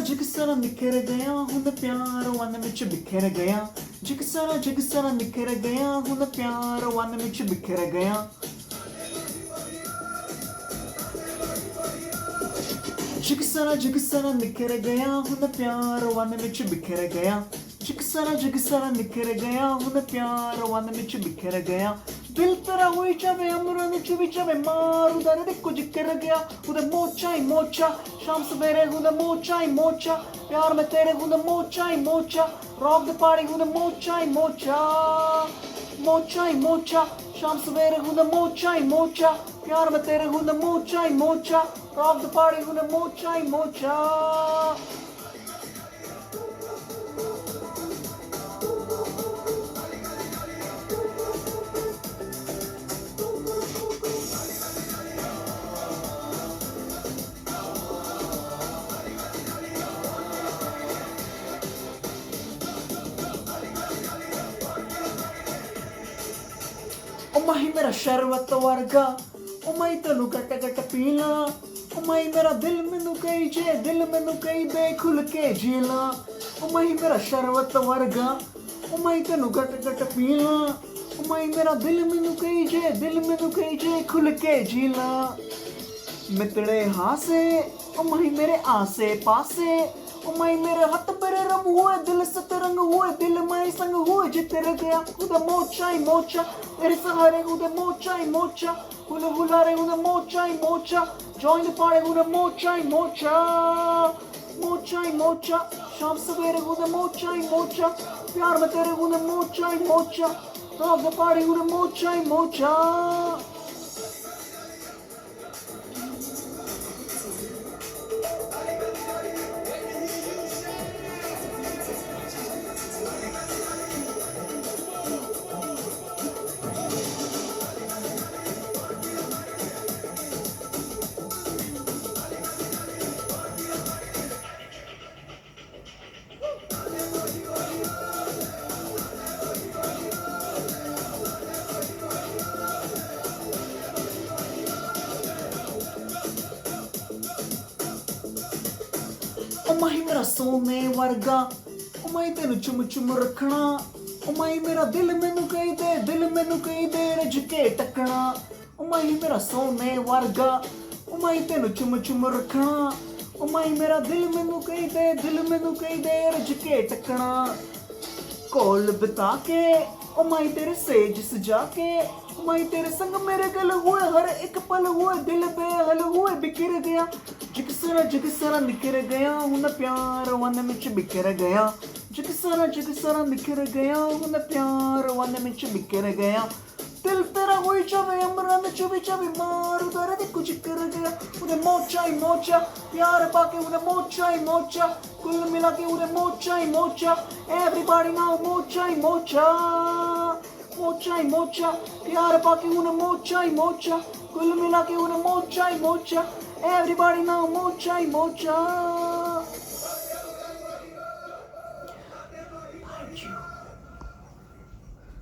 जिगसारा निखर गया हुन प्यार वन विच बिखर गया जिगसारा निखर गया हुन प्यार वन विच बिखर गया जिगसारा निखर गया हुन प्यार वन विच बिखर गया जिगसारा निखर गया हुन प्यार वन विच बिखर गया दिल तेरा होई जावे अमरां विच भी जावे मारू दर्द कुछ कर गया उदे मोचा ही मोचा शाम सवेरे हुन मोचा ही मोचा प्यार में तेरे हुन mocha he mocha rock the party हुन मोचा ही मोचा मोचा ही मोचा शाम सवेरे हुन मोचा ही मोचा प्यार में तेरे हुन mocha he mocha rock the party हुन मोचा ही मोचा माही मेरा शरबत वर्गा ओ माही तेनू गट गट पीला ओ माही मेरा दिल मैनू कही जे दिल मैनू कही दे खुल के जीला ओ माही मेरा शरबत वर्गा ओ माही तेनू गट गट पीला ओ माही मेरा दिल मैनू कही जे दिल मैनू कही जे खुल के जीला मितड़े हासे ओ माही मेरे आसे पासे ओ माही मेरे हाथ पर रम हुए दिल सतरंग हुए दिल माही संग हुए जित गया उदा मोचा ही मोचा तेरे सहारे उदा मोचा ही मोचा हुल हुलारे उदा mocha he mocha join the party उदा मोचा ही मोचा मोचा ही मोचा शाम सवेरे उदा मोचा ही मोचा प्यार में तेरे उदा mocha he mocha rock the party उदा मोचा ही मोचा ओ माही मेरा सोने वर्गा ओ माही तेनू चुम चुम रखना ओ माही मेरा दिल मैनू कही दे रज के टकना ओ माही मेरा सोने वर्गा ओ माही तेनू चुम चुम रखना ओ माही मेरा दिल मैनू कही दे रज के टकना कोल बिता के ओ माही तेरे सेज सजा के ओ माही तेरे संग मेरे गल हुए हर एक पल हुए दिल बेहल हुए बिखर गया जिगसारा निखर गया हुन प्यार वन विच बिखर गया जिगसारा निखर गया हुन प्यार वन विच बिखर गया दिल तेरा होई जावे अमरां विच भी जावे मारू दर्द कुछ कर गया उदे मोचा ही मोचा प्यार पाके उदे मोचा ही मोचा कुल मिला के उदे मोचा ही मोचा एवरीबॉडी नाउ मोचा ही मोचा मोचा ही मोचा प्यार पाके उदे मोचा ही मोचा कुल मिला के उदे मोचा ही मोचा एवरीबॉडी नाउ मोचा ही मोचा